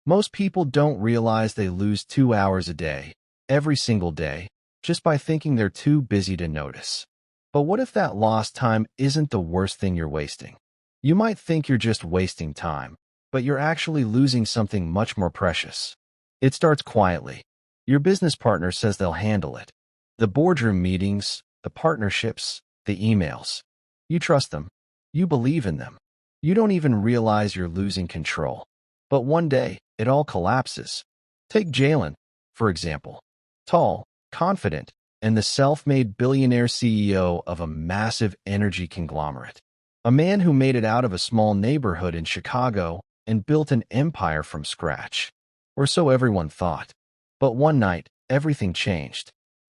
Most people don't realize they lose 2 hours a day, every single day, just by thinking they're too busy to notice. But what if that lost time isn't the worst thing you're wasting? You might think you're just wasting time, but you're actually losing something much more precious. It starts quietly. Your business partner says they'll handle it. The boardroom meetings, the partnerships, the emails. You trust them. You believe in them. You don't even realize you're losing control. But one day, it all collapses. Take Jallen, for example. Tall, confident, and the self-made billionaire CEO of a massive energy conglomerate. A man who made it out of a small neighborhood in Chicago and built an empire from scratch. Or so everyone thought. But one night, everything changed.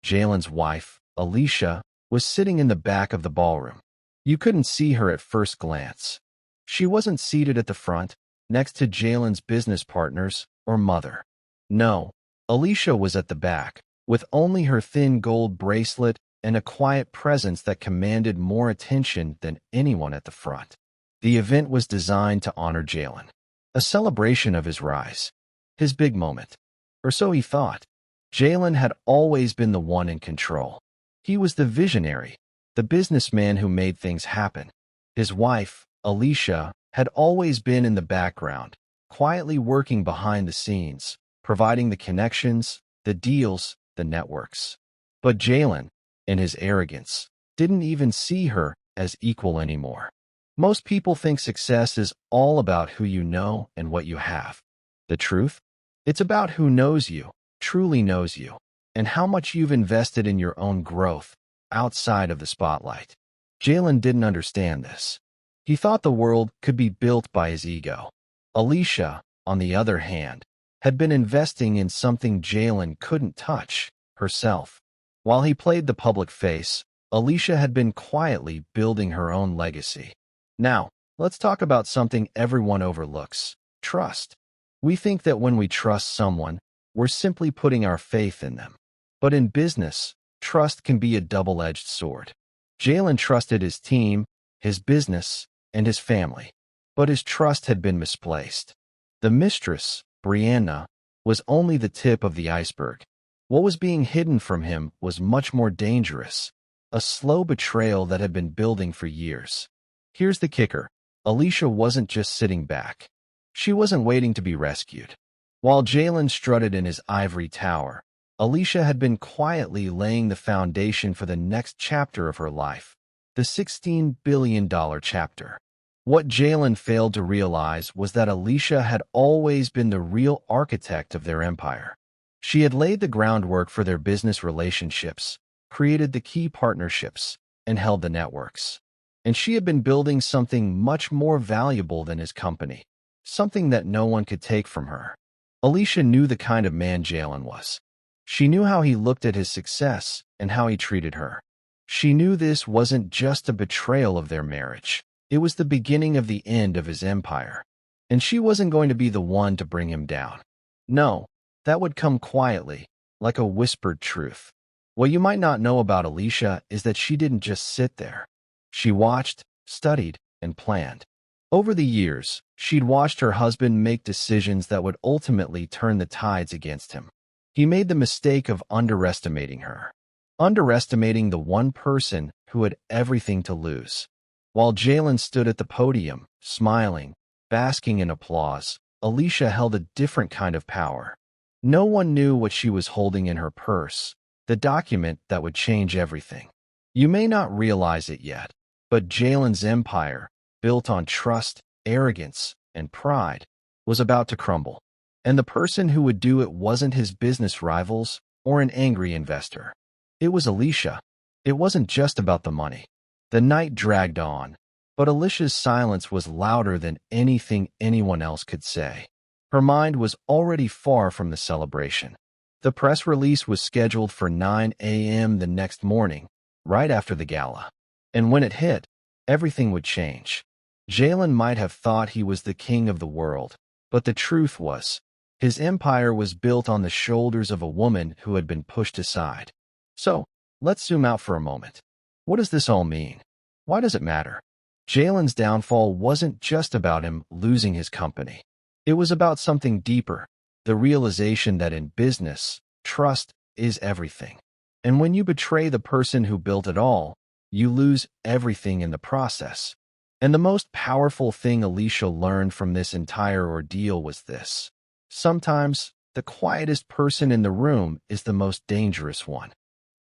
Jallen's wife, Alicia, was sitting in the back of the ballroom. You couldn't see her at first glance. She wasn't seated at the front, next to Jallen's business partners or mother. No, Alicia was at the back, with only her thin gold bracelet and a quiet presence that commanded more attention than anyone at the front. The event was designed to honor Jallen, a celebration of his rise, his big moment. Or so he thought. Jallen had always been the one in control. He was the visionary, the businessman who made things happen. His wife, Alicia, had always been in the background, quietly working behind the scenes, providing the connections, the deals, the networks. But Jallen, in his arrogance, didn't even see her as equal anymore. Most people think success is all about who you know and what you have. The truth? It's about who knows you, truly knows you, and how much you've invested in your own growth outside of the spotlight. Jallen didn't understand this. He thought the world could be built by his ego. Alicia, on the other hand, had been investing in something Jallen couldn't touch, herself. While he played the public face, Alicia had been quietly building her own legacy. Now, let's talk about something everyone overlooks: trust. We think that when we trust someone, we're simply putting our faith in them. But in business, trust can be a double-edged sword. Jallen trusted his team, his business, and his family. But his trust had been misplaced. The mistress, Brianna, was only the tip of the iceberg. What was being hidden from him was much more dangerous, a slow betrayal that had been building for years. Here's the kicker. Alicia wasn't just sitting back. She wasn't waiting to be rescued. While Jallen strutted in his ivory tower, Alicia had been quietly laying the foundation for the next chapter of her life, the $16 billion chapter. What Jallen failed to realize was that Alicia had always been the real architect of their empire. She had laid the groundwork for their business relationships, created the key partnerships, and held the networks. And she had been building something much more valuable than his company, something that no one could take from her. Alicia knew the kind of man Jallen was. She knew how he looked at his success and how he treated her. She knew this wasn't just a betrayal of their marriage. It was the beginning of the end of his empire. And she wasn't going to be the one to bring him down. No, that would come quietly, like a whispered truth. What you might not know about Alicia is that she didn't just sit there. She watched, studied, and planned. Over the years, she'd watched her husband make decisions that would ultimately turn the tides against him. He made the mistake of underestimating her, underestimating the one person who had everything to lose. While Jallen stood at the podium, smiling, basking in applause, Alicia held a different kind of power. No one knew what she was holding in her purse, the document that would change everything. You may not realize it yet, but Jallen's empire, built on trust, arrogance, and pride, was about to crumble. And the person who would do it wasn't his business rivals or an angry investor. It was Alicia. It wasn't just about the money. The night dragged on, but Alicia's silence was louder than anything anyone else could say. Her mind was already far from the celebration. The press release was scheduled for 9 a.m. the next morning, right after the gala. And when it hit, everything would change. Jallen might have thought he was the king of the world, but the truth was, his empire was built on the shoulders of a woman who had been pushed aside. So, let's zoom out for a moment. What does this all mean? Why does it matter? Jallen's downfall wasn't just about him losing his company. It was about something deeper, the realization that in business, trust is everything. And when you betray the person who built it all, you lose everything in the process. And the most powerful thing Alicia learned from this entire ordeal was this: sometimes, the quietest person in the room is the most dangerous one.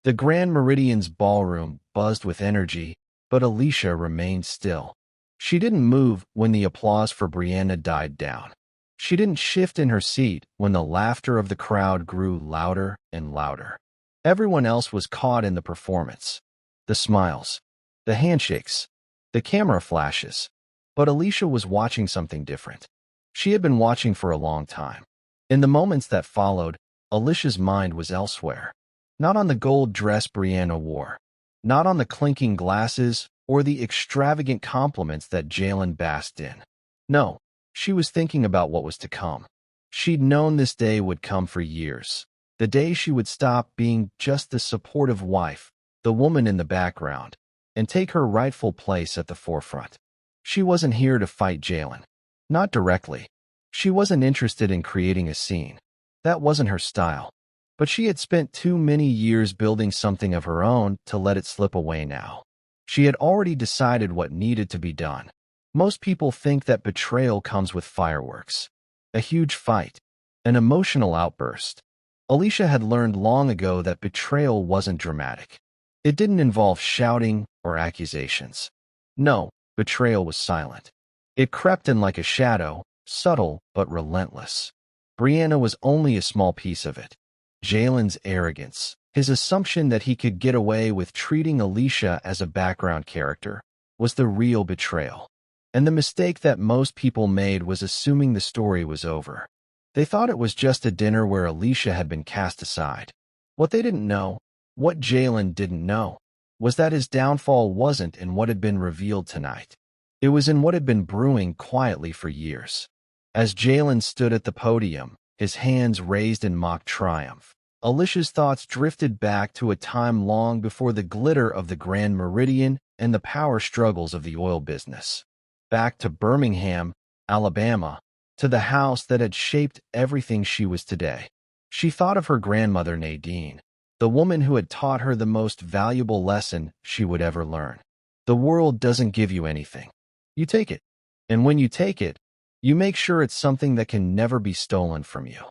The Grand Meridian's ballroom buzzed with energy, but Alicia remained still. She didn't move when the applause for Brianna died down. She didn't shift in her seat when the laughter of the crowd grew louder and louder. Everyone else was caught in the performance. The smiles, the handshakes, the camera flashes. But Alicia was watching something different. She had been watching for a long time. In the moments that followed, Alicia's mind was elsewhere. Not on the gold dress Brianna wore. Not on the clinking glasses or the extravagant compliments that Jallen basked in. No, she was thinking about what was to come. She'd known this day would come for years. The day she would stop being just the supportive wife, the woman in the background, and take her rightful place at the forefront. She wasn't here to fight Jallen. Not directly. She wasn't interested in creating a scene. That wasn't her style. But she had spent too many years building something of her own to let it slip away now. She had already decided what needed to be done. Most people think that betrayal comes with fireworks. A huge fight. An emotional outburst. Alicia had learned long ago that betrayal wasn't dramatic. It didn't involve shouting or accusations. No, betrayal was silent. It crept in like a shadow, subtle but relentless. Brianna was only a small piece of it. Jallen's arrogance, his assumption that he could get away with treating Alicia as a background character, was the real betrayal. And the mistake that most people made was assuming the story was over. They thought it was just a dinner where Alicia had been cast aside. What they didn't know, what Jallen didn't know, was that his downfall wasn't in what had been revealed tonight. It was in what had been brewing quietly for years. As Jallen stood at the podium, his hands raised in mock triumph, Alicia's thoughts drifted back to a time long before the glitter of the Grand Meridian and the power struggles of the oil business. Back to Birmingham, Alabama, to the house that had shaped everything she was today. She thought of her grandmother Nadine, the woman who had taught her the most valuable lesson she would ever learn. The world doesn't give you anything. You take it. And when you take it, you make sure it's something that can never be stolen from you.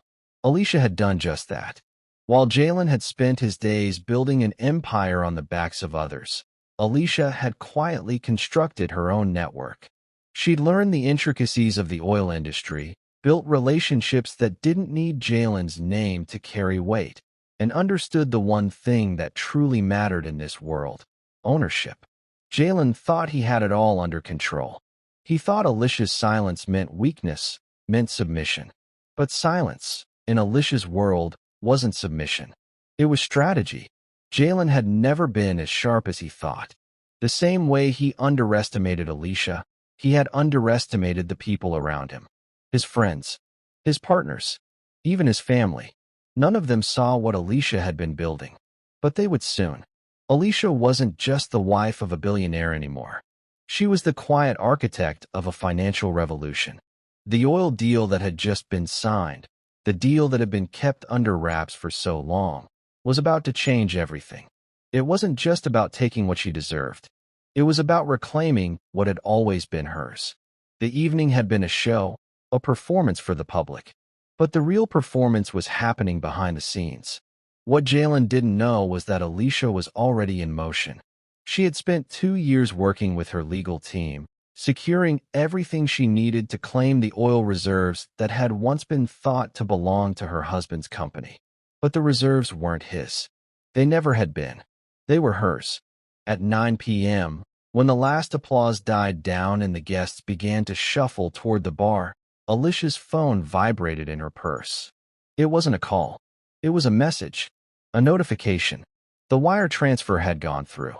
Alicia had done just that. While Jallen had spent his days building an empire on the backs of others, Alicia had quietly constructed her own network. She'd learned the intricacies of the oil industry, built relationships that didn't need Jallen's name to carry weight, and understood the one thing that truly mattered in this world: ownership. Jallen thought he had it all under control. He thought Alicia's silence meant weakness, meant submission. But silence, in Alicia's world, wasn't submission. It was strategy. Jallen had never been as sharp as he thought. The same way he underestimated Alicia, he had underestimated the people around him. His friends, his partners, even his family. None of them saw what Alicia had been building. But they would soon. Alicia wasn't just the wife of a billionaire anymore. She was the quiet architect of a financial revolution. The oil deal that had just been signed, the deal that had been kept under wraps for so long, was about to change everything. It wasn't just about taking what she deserved. It was about reclaiming what had always been hers. The evening had been a show, a performance for the public. But the real performance was happening behind the scenes. What Jallen didn't know was that Alicia was already in motion. She had spent 2 years working with her legal team, securing everything she needed to claim the oil reserves that had once been thought to belong to her husband's company. But the reserves weren't his. They never had been. They were hers. At 9 p.m., when the last applause died down and the guests began to shuffle toward the bar, Alicia's phone vibrated in her purse. It wasn't a call. It was a message, a notification. The wire transfer had gone through.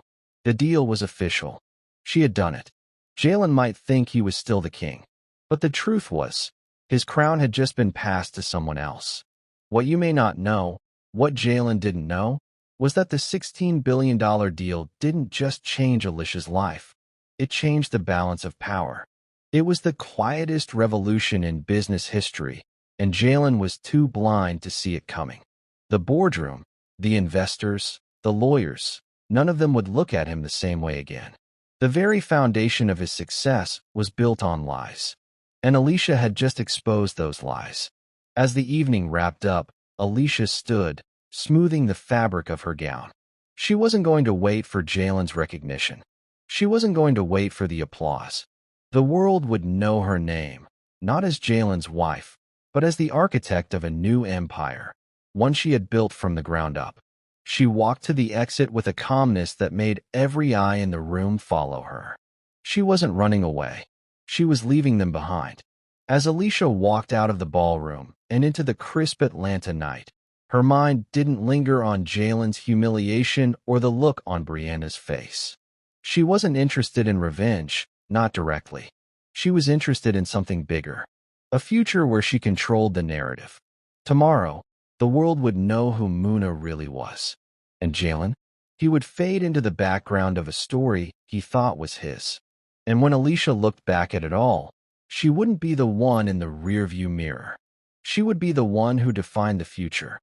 The deal was official. She had done it. Jallen might think he was still the king, but the truth was, his crown had just been passed to someone else. What you may not know, what Jallen didn't know, was that the $16 billion deal didn't just change Alicia's life. It changed the balance of power. It was the quietest revolution in business history, and Jallen was too blind to see it coming. The boardroom, the investors, the lawyers, none of them would look at him the same way again. The very foundation of his success was built on lies, and Alicia had just exposed those lies. As the evening wrapped up, Alicia stood, smoothing the fabric of her gown. She wasn't going to wait for Jallen's recognition. She wasn't going to wait for the applause. The world would know her name, not as Jallen's wife, but as the architect of a new empire, one she had built from the ground up. She walked to the exit with a calmness that made every eye in the room follow her. She wasn't running away. She was leaving them behind. As Alicia walked out of the ballroom and into the crisp Atlanta night, her mind didn't linger on Jallen's humiliation or the look on Brianna's face. She wasn't interested in revenge, not directly. She was interested in something bigger, a future where she controlled the narrative. Tomorrow, the world would know who Muna really was. And Jallen? He would fade into the background of a story he thought was his. And when Alicia looked back at it all, she wouldn't be the one in the rearview mirror. She would be the one who defined the future.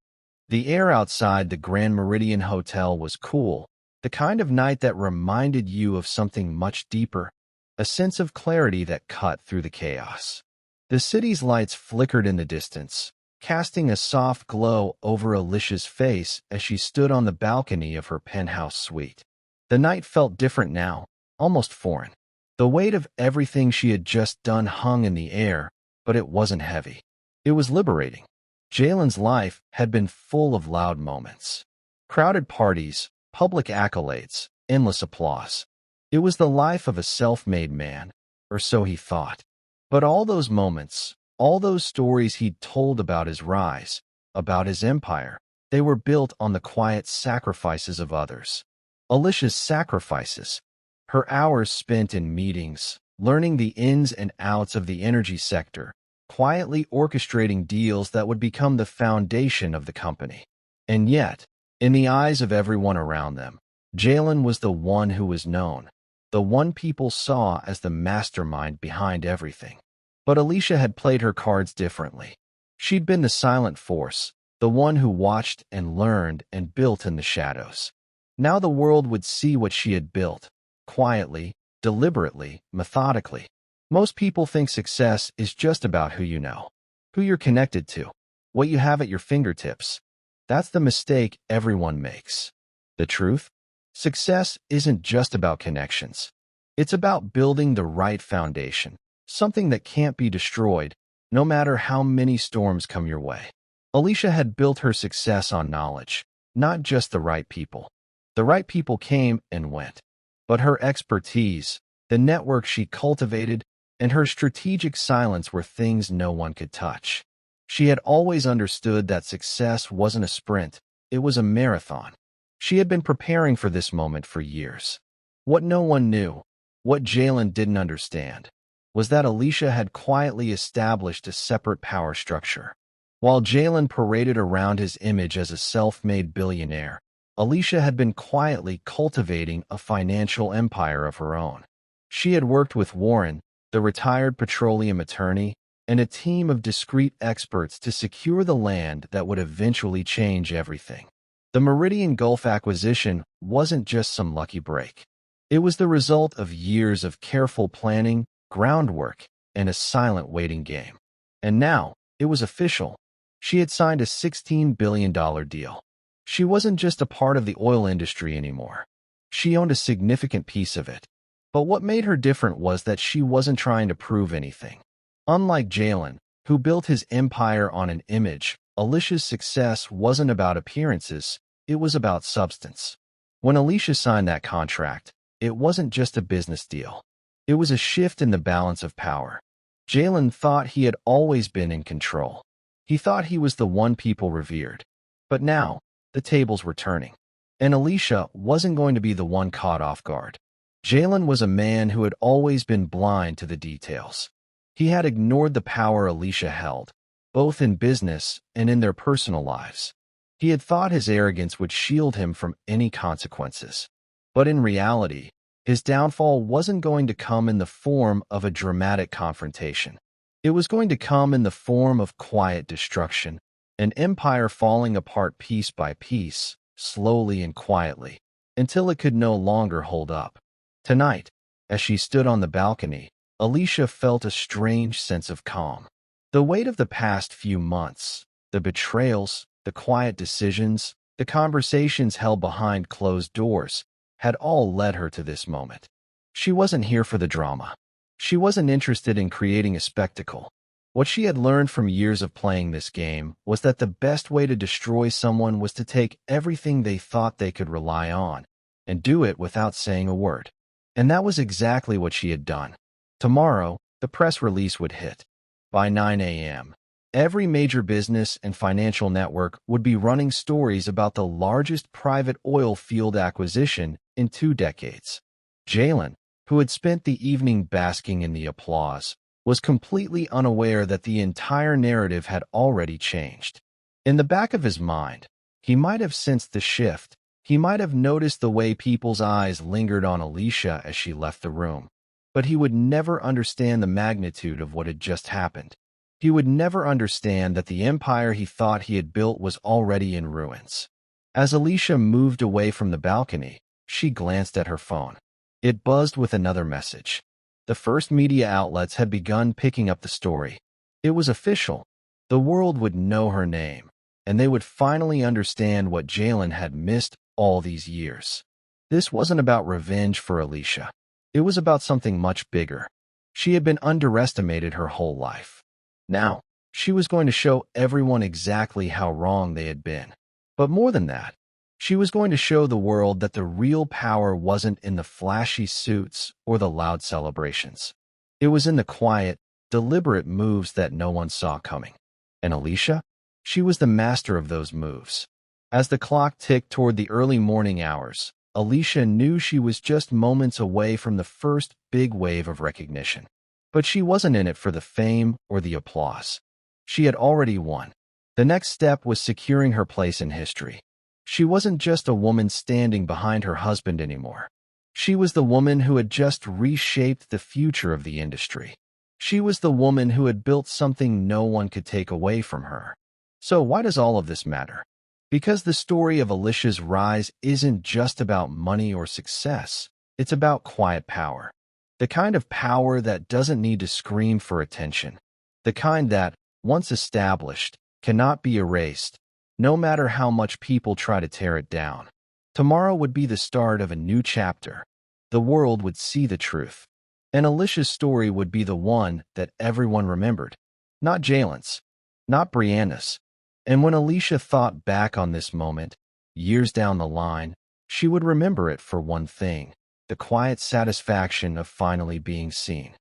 The air outside the Grand Meridian Hotel was cool, the kind of night that reminded you of something much deeper, a sense of clarity that cut through the chaos. The city's lights flickered in the distance, casting a soft glow over Alicia's face as she stood on the balcony of her penthouse suite. The night felt different now, almost foreign. The weight of everything she had just done hung in the air, but it wasn't heavy. It was liberating. Jallen's life had been full of loud moments. Crowded parties, public accolades, endless applause. It was the life of a self-made man, or so he thought. But all those moments, all those stories he'd told about his rise, about his empire, they were built on the quiet sacrifices of others. Alicia's sacrifices, her hours spent in meetings, learning the ins and outs of the energy sector, quietly orchestrating deals that would become the foundation of the company. And yet, in the eyes of everyone around them, Jallen was the one who was known, the one people saw as the mastermind behind everything. But Alicia had played her cards differently. She'd been the silent force, the one who watched and learned and built in the shadows. Now the world would see what she had built, quietly, deliberately, methodically. Most people think success is just about who you know, who you're connected to, what you have at your fingertips. That's the mistake everyone makes. The truth? Success isn't just about connections. It's about building the right foundation, something that can't be destroyed, no matter how many storms come your way. Alicia had built her success on knowledge, not just the right people. The right people came and went, but her expertise, the network she cultivated, and her strategic silence were things no one could touch. She had always understood that success wasn't a sprint, it was a marathon. She had been preparing for this moment for years. What no one knew, what Jallen didn't understand, was that Alicia had quietly established a separate power structure. While Jallen paraded around his image as a self-made billionaire, Alicia had been quietly cultivating a financial empire of her own. She had worked with Warren, the retired petroleum attorney, and a team of discreet experts to secure the land that would eventually change everything. The Meridian Gulf acquisition wasn't just some lucky break. It was the result of years of careful planning, groundwork, and a silent waiting game. And now, it was official. She had signed a $16 billion deal. She wasn't just a part of the oil industry anymore. She owned a significant piece of it. But what made her different was that she wasn't trying to prove anything. Unlike Jallen, who built his empire on an image, Alicia's success wasn't about appearances, it was about substance. When Alicia signed that contract, it wasn't just a business deal. It was a shift in the balance of power. Jallen thought he had always been in control. He thought he was the one people revered. But now, the tables were turning. And Alicia wasn't going to be the one caught off guard. Jallen was a man who had always been blind to the details. He had ignored the power Alicia held, both in business and in their personal lives. He had thought his arrogance would shield him from any consequences. But in reality, His downfall wasn't going to come in the form of a dramatic confrontation. It was going to come in the form of quiet destruction, an empire falling apart piece by piece, slowly and quietly, until it could no longer hold up. Tonight, as she stood on the balcony, Alicia felt a strange sense of calm. The weight of the past few months, the betrayals, the quiet decisions, the conversations held behind closed doors, had all led her to this moment. She wasn't here for the drama. She wasn't interested in creating a spectacle. What she had learned from years of playing this game was that the best way to destroy someone was to take everything they thought they could rely on and do it without saying a word. And that was exactly what she had done. Tomorrow, the press release would hit. By 9 a.m., every major business and financial network would be running stories about the largest private oil field acquisition in 2 decades. Jallen, who had spent the evening basking in the applause, was completely unaware that the entire narrative had already changed. In the back of his mind, he might have sensed the shift. He might have noticed the way people's eyes lingered on Alicia as she left the room. But he would never understand the magnitude of what had just happened. He would never understand that the empire he thought he had built was already in ruins. As Alicia moved away from the balcony, she glanced at her phone. It buzzed with another message. The first media outlets had begun picking up the story. It was official. The world would know her name, and they would finally understand what Jallen had missed all these years. This wasn't about revenge for Alicia. It was about something much bigger. She had been underestimated her whole life. Now, she was going to show everyone exactly how wrong they had been. But more than that, she was going to show the world that the real power wasn't in the flashy suits or the loud celebrations. It was in the quiet, deliberate moves that no one saw coming. And Alicia? She was the master of those moves. As the clock ticked toward the early morning hours, Alicia knew she was just moments away from the first big wave of recognition. But she wasn't in it for the fame or the applause. She had already won. The next step was securing her place in history. She wasn't just a woman standing behind her husband anymore. She was the woman who had just reshaped the future of the industry. She was the woman who had built something no one could take away from her. So why does all of this matter? Because the story of Alicia's rise isn't just about money or success. It's about quiet power. The kind of power that doesn't need to scream for attention. The kind that, once established, cannot be erased, no matter how much people try to tear it down. Tomorrow would be the start of a new chapter. The world would see the truth. And Alicia's story would be the one that everyone remembered. Not Jallen's, not Brianna's. And when Alicia thought back on this moment, years down the line, she would remember it for one thing: the quiet satisfaction of finally being seen.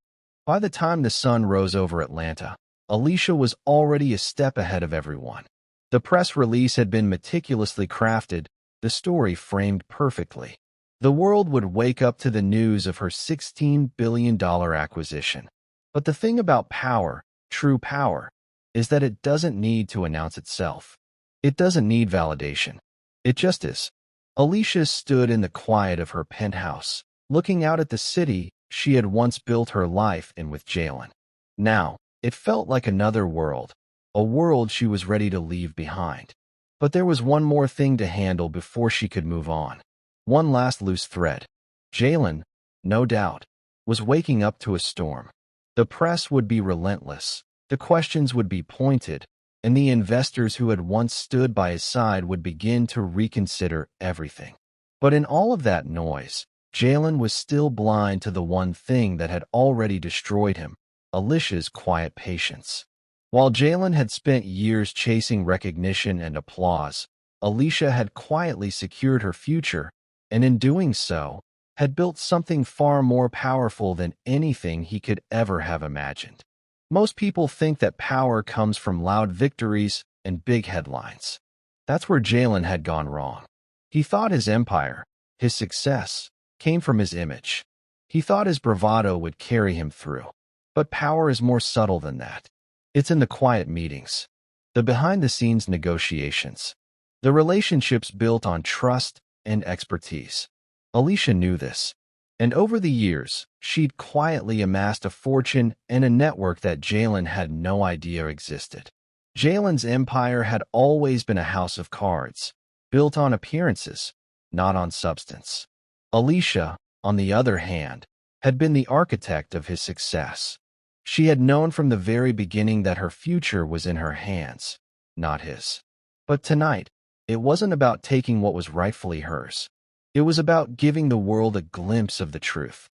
By the time the sun rose over Atlanta, Alicia was already a step ahead of everyone. The press release had been meticulously crafted, the story framed perfectly. The world would wake up to the news of her $16 billion acquisition. But the thing about power, true power, is that it doesn't need to announce itself. It doesn't need validation. It just is. Alicia stood in the quiet of her penthouse, looking out at the city she had once built her life in with Jallen. Now, it felt like another world, a world she was ready to leave behind. But there was one more thing to handle before she could move on. One last loose thread. Jallen, no doubt, was waking up to a storm. The press would be relentless, the questions would be pointed, and the investors who had once stood by his side would begin to reconsider everything. But in all of that noise, Jallen was still blind to the one thing that had already destroyed him: Alicia's quiet patience. While Jallen had spent years chasing recognition and applause, Alicia had quietly secured her future, and in doing so, had built something far more powerful than anything he could ever have imagined. Most people think that power comes from loud victories and big headlines. That's where Jallen had gone wrong. He thought his empire, his success, came from his image. He thought his bravado would carry him through. But power is more subtle than that. It's in the quiet meetings, the behind-the-scenes negotiations, the relationships built on trust and expertise. Alicia knew this. And over the years, she'd quietly amassed a fortune and a network that Jallen had no idea existed. Jallen's empire had always been a house of cards, built on appearances, not on substance. Alicia, on the other hand, had been the architect of his success. She had known from the very beginning that her future was in her hands, not his. But tonight, it wasn't about taking what was rightfully hers. It was about giving the world a glimpse of the truth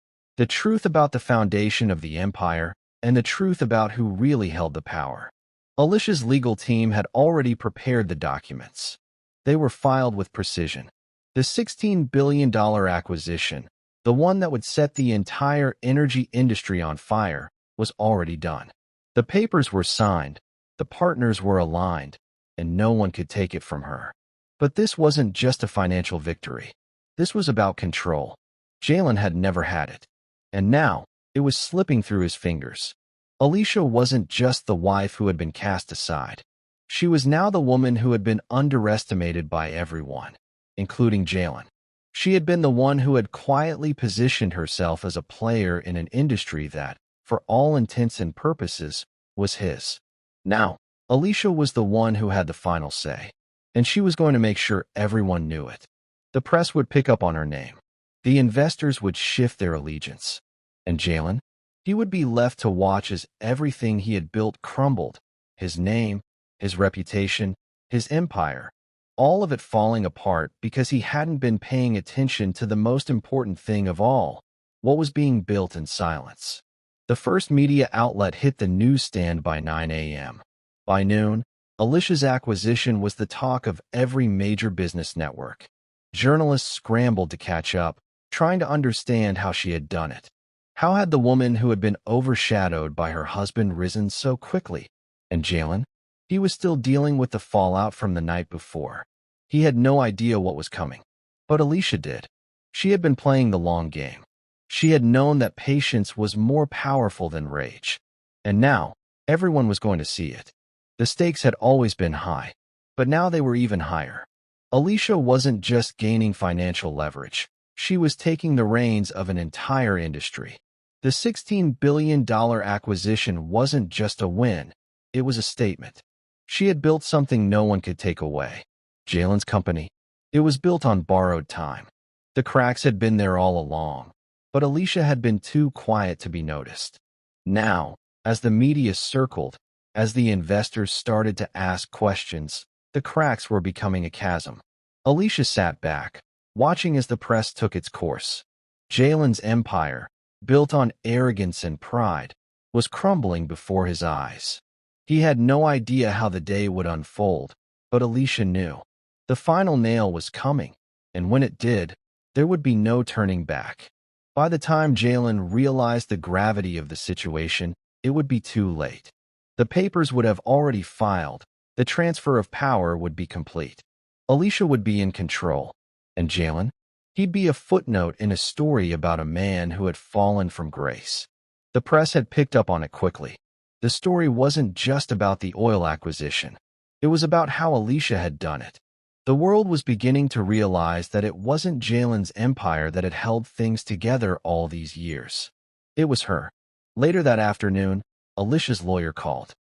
about the foundation of the empire, and the truth about who really held the power. Alicia's legal team had already prepared the documents. They were filed with precision. The $16 billion acquisition, the one that would set the entire energy industry on fire, was already done. The papers were signed, the partners were aligned, and no one could take it from her. But this wasn't just a financial victory. This was about control. Jallen had never had it. And now, it was slipping through his fingers. Alicia wasn't just the wife who had been cast aside. She was now the woman who had been underestimated by everyone, including Jallen. She had been the one who had quietly positioned herself as a player in an industry that, for all intents and purposes, was his. Now, Alicia was the one who had the final say, and she was going to make sure everyone knew it. The press would pick up on her name. The investors would shift their allegiance. And Jallen? He would be left to watch as everything he had built crumbled. His name, his reputation, his empire, all of it falling apart because he hadn't been paying attention to the most important thing of all, what was being built in silence. The first media outlet hit the newsstand by 9 a.m. By noon, Alicia's acquisition was the talk of every major business network. Journalists scrambled to catch up, trying to understand how she had done it. How had the woman who had been overshadowed by her husband risen so quickly? And Jallen? He was still dealing with the fallout from the night before. He had no idea what was coming. But Alicia did. She had been playing the long game. She had known that patience was more powerful than rage. And now, everyone was going to see it. The stakes had always been high, but now they were even higher. Alicia wasn't just gaining financial leverage. She was taking the reins of an entire industry. The $16 billion acquisition wasn't just a win, it was a statement. She had built something no one could take away. Jallen's company. It was built on borrowed time. The cracks had been there all along, but Alicia had been too quiet to be noticed. Now, as the media circled, as the investors started to ask questions, the cracks were becoming a chasm. Alicia sat back, watching as the press took its course. Jallen's empire, built on arrogance and pride, was crumbling before his eyes. He had no idea how the day would unfold, but Alicia knew. The final nail was coming, and when it did, there would be no turning back. By the time Jallen realized the gravity of the situation, it would be too late. The papers would have already filed, the transfer of power would be complete. Alicia would be in control, and Jallen? He'd be a footnote in a story about a man who had fallen from grace. The press had picked up on it quickly. The story wasn't just about the oil acquisition. It was about how Alicia had done it. The world was beginning to realize that it wasn't Jallen's empire that had held things together all these years. It was her. Later that afternoon, Alicia's lawyer called.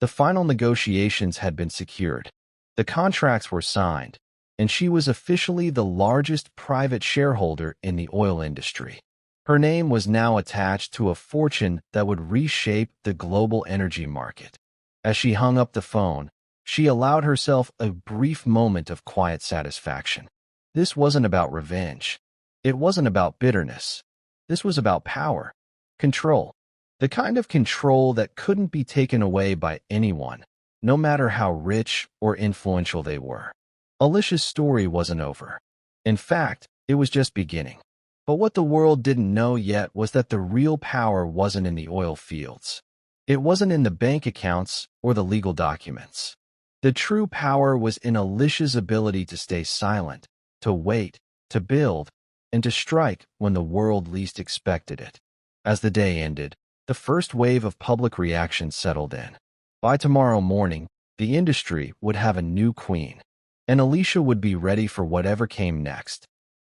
The final negotiations had been secured. The contracts were signed, and she was officially the largest private shareholder in the oil industry. Her name was now attached to a fortune that would reshape the global energy market. As she hung up the phone, she allowed herself a brief moment of quiet satisfaction. This wasn't about revenge. It wasn't about bitterness. This was about power, control. The kind of control that couldn't be taken away by anyone, no matter how rich or influential they were. Alicia's story wasn't over. In fact, it was just beginning. But what the world didn't know yet was that the real power wasn't in the oil fields. It wasn't in the bank accounts or the legal documents. The true power was in Alicia's ability to stay silent, to wait, to build, and to strike when the world least expected it. As the day ended, the first wave of public reaction settled in. By tomorrow morning, the industry would have a new queen, and Alicia would be ready for whatever came next.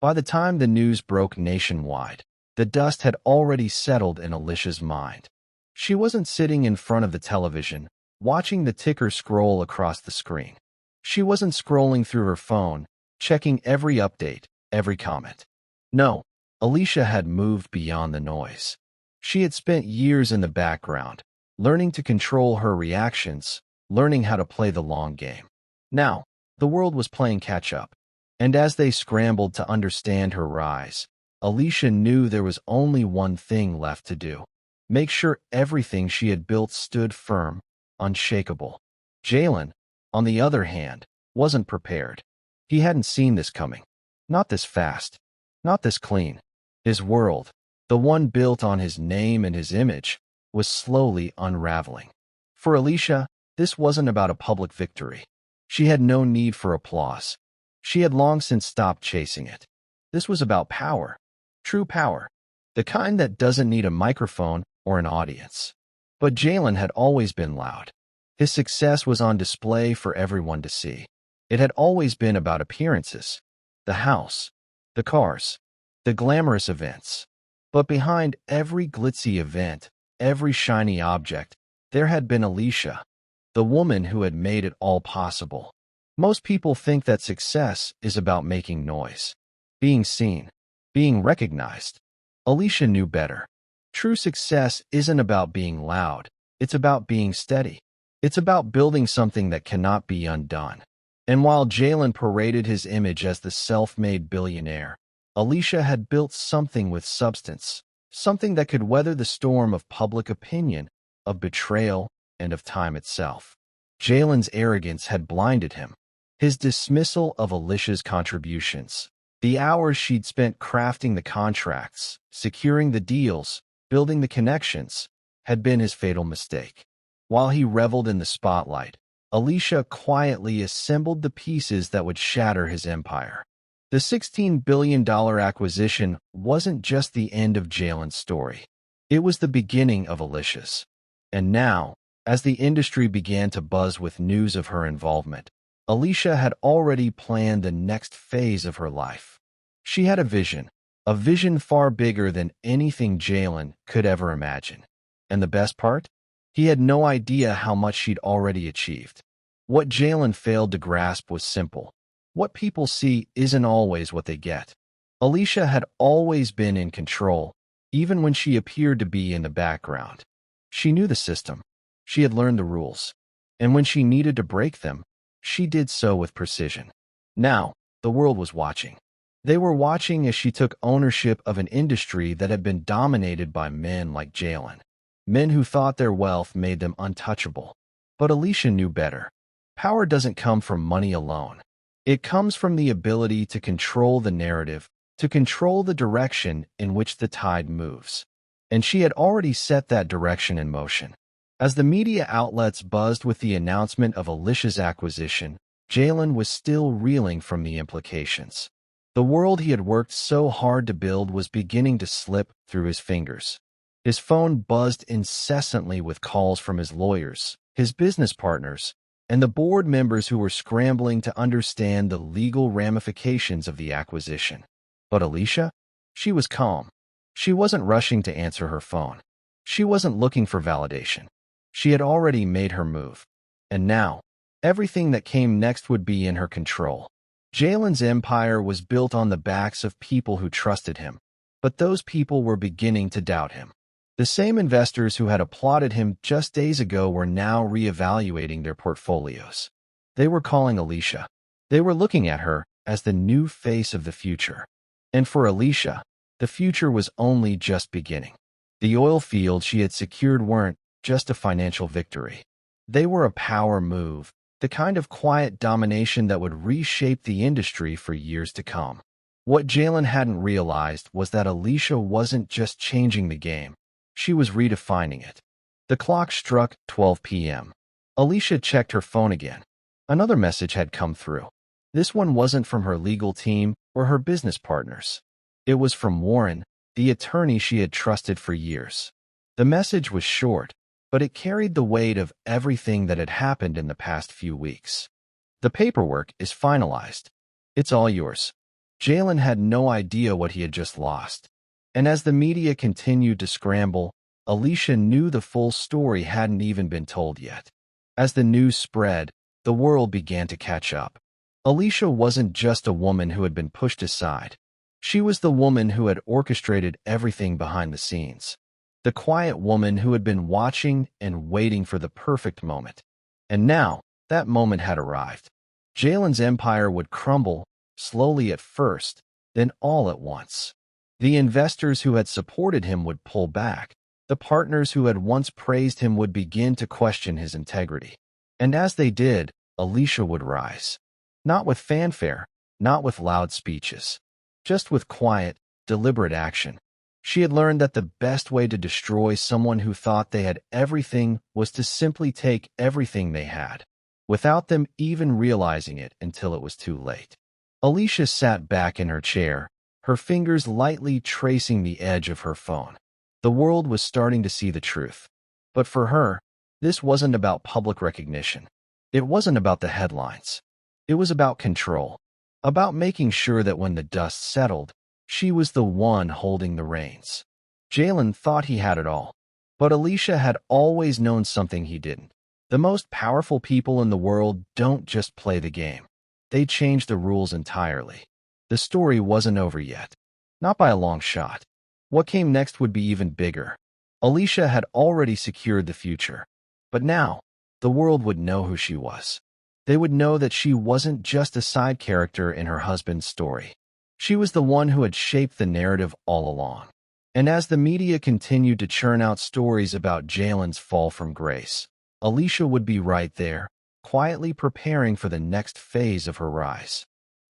By the time the news broke nationwide, The dust had already settled in Alicia's mind. She wasn't sitting in front of the television, watching the ticker scroll across the screen. She wasn't scrolling through her phone, checking every update, every comment. No, Alicia had moved beyond the noise. She had spent years in the background, learning to control her reactions, learning how to play the long game. Now, the world was playing catch-up, and as they scrambled to understand her rise, Alicia knew there was only one thing left to do: make sure everything she had built stood firm, unshakable. Jallen, on the other hand, wasn't prepared. He hadn't seen this coming. Not this fast. Not this clean. His world, the one built on his name and his image, was slowly unraveling. For Alicia, this wasn't about a public victory. She had no need for applause. She had long since stopped chasing it. This was about power. True power. The kind that doesn't need a microphone or an audience. But Jallen had always been loud. His success was on display for everyone to see. It had always been about appearances. The house. The cars. The glamorous events. But behind every glitzy event, every shiny object, there had been Alicia, the woman who had made it all possible. Most people think that success is about making noise, being seen, being recognized. Alicia knew better. True success isn't about being loud. It's about being steady. It's about building something that cannot be undone. And while Jallen paraded his image as the self-made billionaire, Alicia had built something with substance, something that could weather the storm of public opinion, of betrayal, and of time itself. Jallen's arrogance had blinded him. His dismissal of Alicia's contributions, the hours she'd spent crafting the contracts, securing the deals, building the connections, had been his fatal mistake. While he reveled in the spotlight, Alicia quietly assembled the pieces that would shatter his empire. The $16 billion acquisition wasn't just the end of Jallen's story. It was the beginning of Alicia's. And now, as the industry began to buzz with news of her involvement, Alicia had already planned the next phase of her life. She had a vision far bigger than anything Jallen could ever imagine. And the best part? He had no idea how much she'd already achieved. What Jallen failed to grasp was simple. What people see isn't always what they get. Alicia had always been in control, even when she appeared to be in the background. She knew the system. She had learned the rules. And when she needed to break them, she did so with precision. Now, the world was watching. They were watching as she took ownership of an industry that had been dominated by men like Jallen. Men who thought their wealth made them untouchable. But Alicia knew better. Power doesn't come from money alone. It comes from the ability to control the narrative, to control the direction in which the tide moves. And she had already set that direction in motion. As the media outlets buzzed with the announcement of Alicia's acquisition, Jallen was still reeling from the implications. The world he had worked so hard to build was beginning to slip through his fingers. His phone buzzed incessantly with calls from his lawyers, his business partners, and the board members who were scrambling to understand the legal ramifications of the acquisition. But Alicia? She was calm. She wasn't rushing to answer her phone. She wasn't looking for validation. She had already made her move. And now, everything that came next would be in her control. Jallen's empire was built on the backs of people who trusted him, but those people were beginning to doubt him. The same investors who had applauded him just days ago were now reevaluating their portfolios. They were calling Alicia. They were looking at her as the new face of the future. And for Alicia, the future was only just beginning. The oil fields she had secured weren't just a financial victory. They were a power move, the kind of quiet domination that would reshape the industry for years to come. What Jallen hadn't realized was that Alicia wasn't just changing the game. She was redefining it. The clock struck 12 p.m. Alicia checked her phone again. Another message had come through. This one wasn't from her legal team or her business partners. It was from Warren, the attorney she had trusted for years. The message was short, but it carried the weight of everything that had happened in the past few weeks. The paperwork is finalized. It's all yours. Jallen had no idea what he had just lost. And as the media continued to scramble, Alicia knew the full story hadn't even been told yet. As the news spread, the world began to catch up. Alicia wasn't just a woman who had been pushed aside. She was the woman who had orchestrated everything behind the scenes. The quiet woman who had been watching and waiting for the perfect moment. And now, that moment had arrived. Jallen's empire would crumble, slowly at first, then all at once. The investors who had supported him would pull back. The partners who had once praised him would begin to question his integrity. And as they did, Alicia would rise. Not with fanfare, not with loud speeches, just with quiet, deliberate action. She had learned that the best way to destroy someone who thought they had everything was to simply take everything they had, without them even realizing it until it was too late. Alicia sat back in her chair, her fingers lightly tracing the edge of her phone. The world was starting to see the truth. But for her, this wasn't about public recognition. It wasn't about the headlines. It was about control, about making sure that when the dust settled, she was the one holding the reins. Jallen thought he had it all, but Alicia had always known something he didn't. The most powerful people in the world don't just play the game. They change the rules entirely. The story wasn't over yet. Not by a long shot. What came next would be even bigger. Alicia had already secured the future. But now, the world would know who she was. They would know that she wasn't just a side character in her husband's story. She was the one who had shaped the narrative all along. And as the media continued to churn out stories about Jallen's fall from grace, Alicia would be right there, quietly preparing for the next phase of her rise.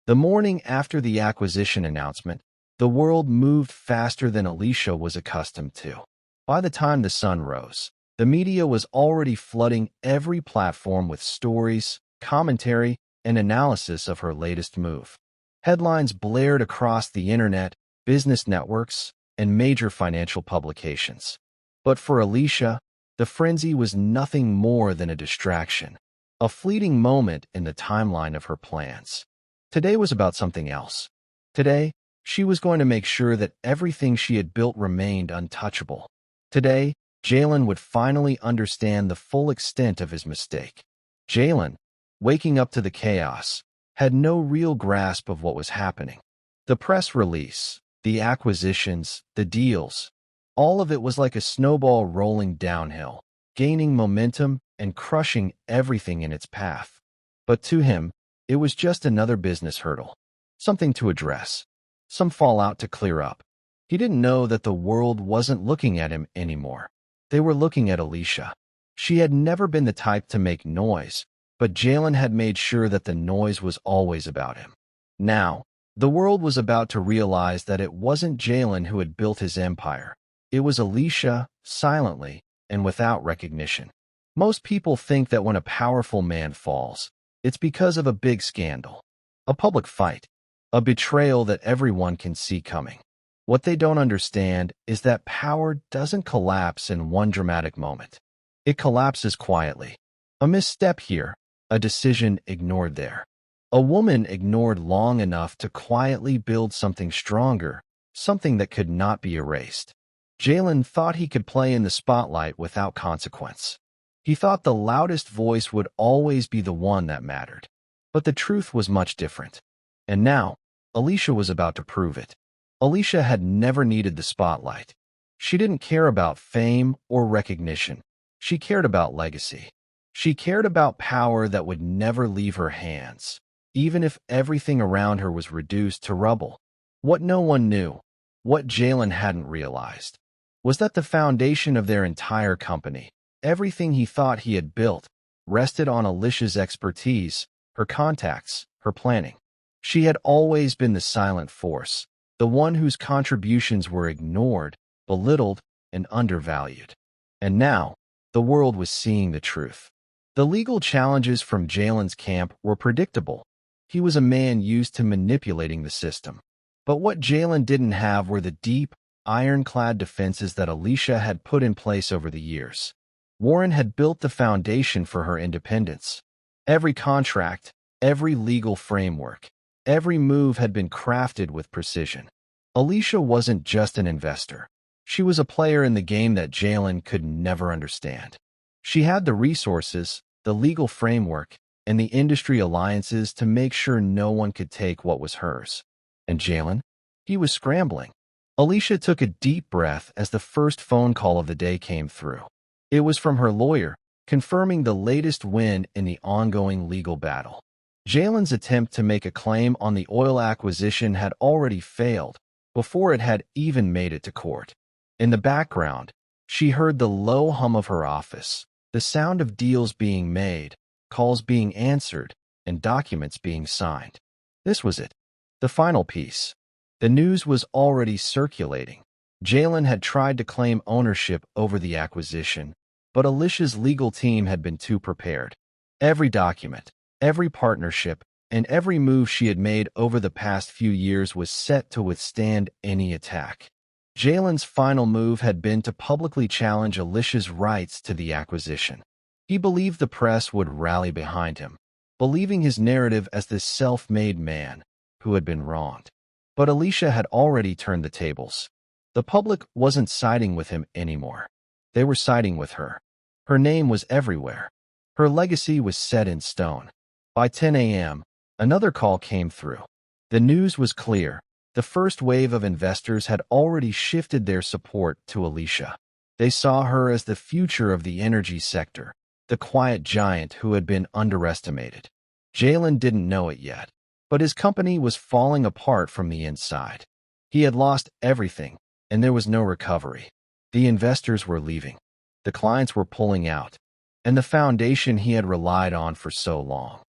The morning after the acquisition announcement, the world moved faster than Alicia was accustomed to. By the time the sun rose, the media was already flooding every platform with stories, commentary, and analysis of her latest move. Headlines blared across the internet, business networks, and major financial publications. But for Alicia, the frenzy was nothing more than a distraction, a fleeting moment in the timeline of her plans. Today was about something else. Today, she was going to make sure that everything she had built remained untouchable. Today, Jallen would finally understand the full extent of his mistake. Jallen, waking up to the chaos, had no real grasp of what was happening. The press release, the acquisitions, the deals, all of it was like a snowball rolling downhill, gaining momentum and crushing everything in its path. But to him, it was just another business hurdle, something to address, some fallout to clear up. He didn't know that the world wasn't looking at him anymore. They were looking at Alicia. She had never been the type to make noise, but Jallen had made sure that the noise was always about him. Now, the world was about to realize that it wasn't Jallen who had built his empire. It was Alicia, silently and without recognition. Most people think that when a powerful man falls, it's because of a big scandal, a public fight, a betrayal that everyone can see coming. What they don't understand is that power doesn't collapse in one dramatic moment. It collapses quietly. A misstep here, a decision ignored there. A woman ignored long enough to quietly build something stronger, something that could not be erased. Jallen thought he could play in the spotlight without consequence. He thought the loudest voice would always be the one that mattered. But the truth was much different. And now, Alicia was about to prove it. Alicia had never needed the spotlight. She didn't care about fame or recognition. She cared about legacy. She cared about power that would never leave her hands, even if everything around her was reduced to rubble. What no one knew, what Jallen hadn't realized, was that the foundation of their entire company, everything he thought he had built, rested on Alicia's expertise, her contacts, her planning. She had always been the silent force, the one whose contributions were ignored, belittled, and undervalued. And now, the world was seeing the truth. The legal challenges from Jallen's camp were predictable. He was a man used to manipulating the system. But what Jallen didn't have were the deep, ironclad defenses that Alicia had put in place over the years. Warren had built the foundation for her independence. Every contract, every legal framework, every move had been crafted with precision. Alicia wasn't just an investor. She was a player in the game that Jallen could never understand. She had the resources, the legal framework, and the industry alliances to make sure no one could take what was hers. And Jallen? He was scrambling. Alicia took a deep breath as the first phone call of the day came through. It was from her lawyer, confirming the latest win in the ongoing legal battle. Jallen's attempt to make a claim on the oil acquisition had already failed before it had even made it to court. In the background, she heard the low hum of her office, the sound of deals being made, calls being answered, and documents being signed. This was it. The final piece. The news was already circulating. Jallen had tried to claim ownership over the acquisition, but Alicia's legal team had been too prepared. Every document, every partnership, and every move she had made over the past few years was set to withstand any attack. Jallen's final move had been to publicly challenge Alicia's rights to the acquisition. He believed the press would rally behind him, believing his narrative as this self-made man who had been wronged. But Alicia had already turned the tables. The public wasn't siding with him anymore. They were siding with her. Her name was everywhere. Her legacy was set in stone. By 10 a.m., another call came through. The news was clear. The first wave of investors had already shifted their support to Alicia. They saw her as the future of the energy sector, the quiet giant who had been underestimated. Jallen didn't know it yet, but his company was falling apart from the inside. He had lost everything, and there was no recovery. The investors were leaving. The clients were pulling out. And the foundation he had relied on for so long,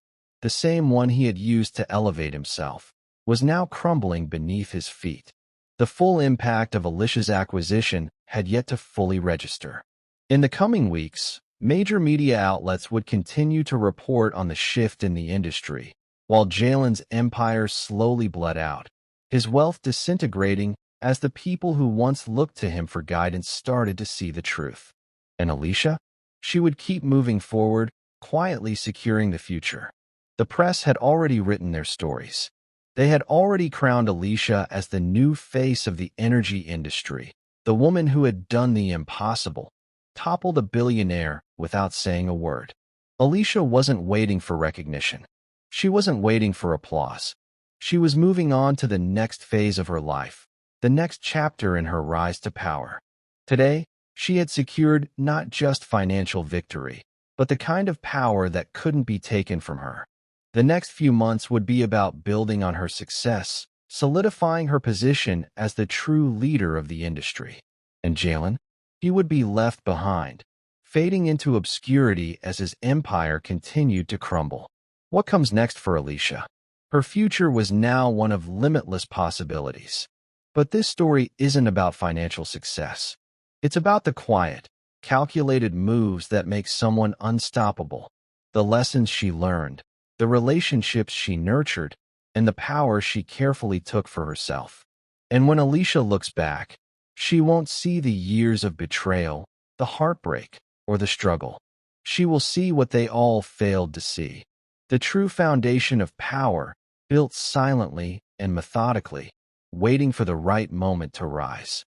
the same one he had used to elevate himself, was now crumbling beneath his feet. The full impact of Alicia's acquisition had yet to fully register. In the coming weeks, major media outlets would continue to report on the shift in the industry, while Jallen's empire slowly bled out, his wealth disintegrating as the people who once looked to him for guidance started to see the truth. And Alicia? She would keep moving forward, quietly securing the future. The press had already written their stories. They had already crowned Alicia as the new face of the energy industry, the woman who had done the impossible, toppled a billionaire without saying a word. Alicia wasn't waiting for recognition. She wasn't waiting for applause. She was moving on to the next phase of her life, the next chapter in her rise to power. Today, she had secured not just financial victory, but the kind of power that couldn't be taken from her. The next few months would be about building on her success, solidifying her position as the true leader of the industry. And Jallen? He would be left behind, fading into obscurity as his empire continued to crumble. What comes next for Alicia? Her future was now one of limitless possibilities. But this story isn't about financial success. It's about the quiet, calculated moves that make someone unstoppable, the lessons she learned, the relationships she nurtured, and the power she carefully took for herself. And when Alicia looks back, she won't see the years of betrayal, the heartbreak, or the struggle. She will see what they all failed to see. The true foundation of power, built silently and methodically, waiting for the right moment to rise.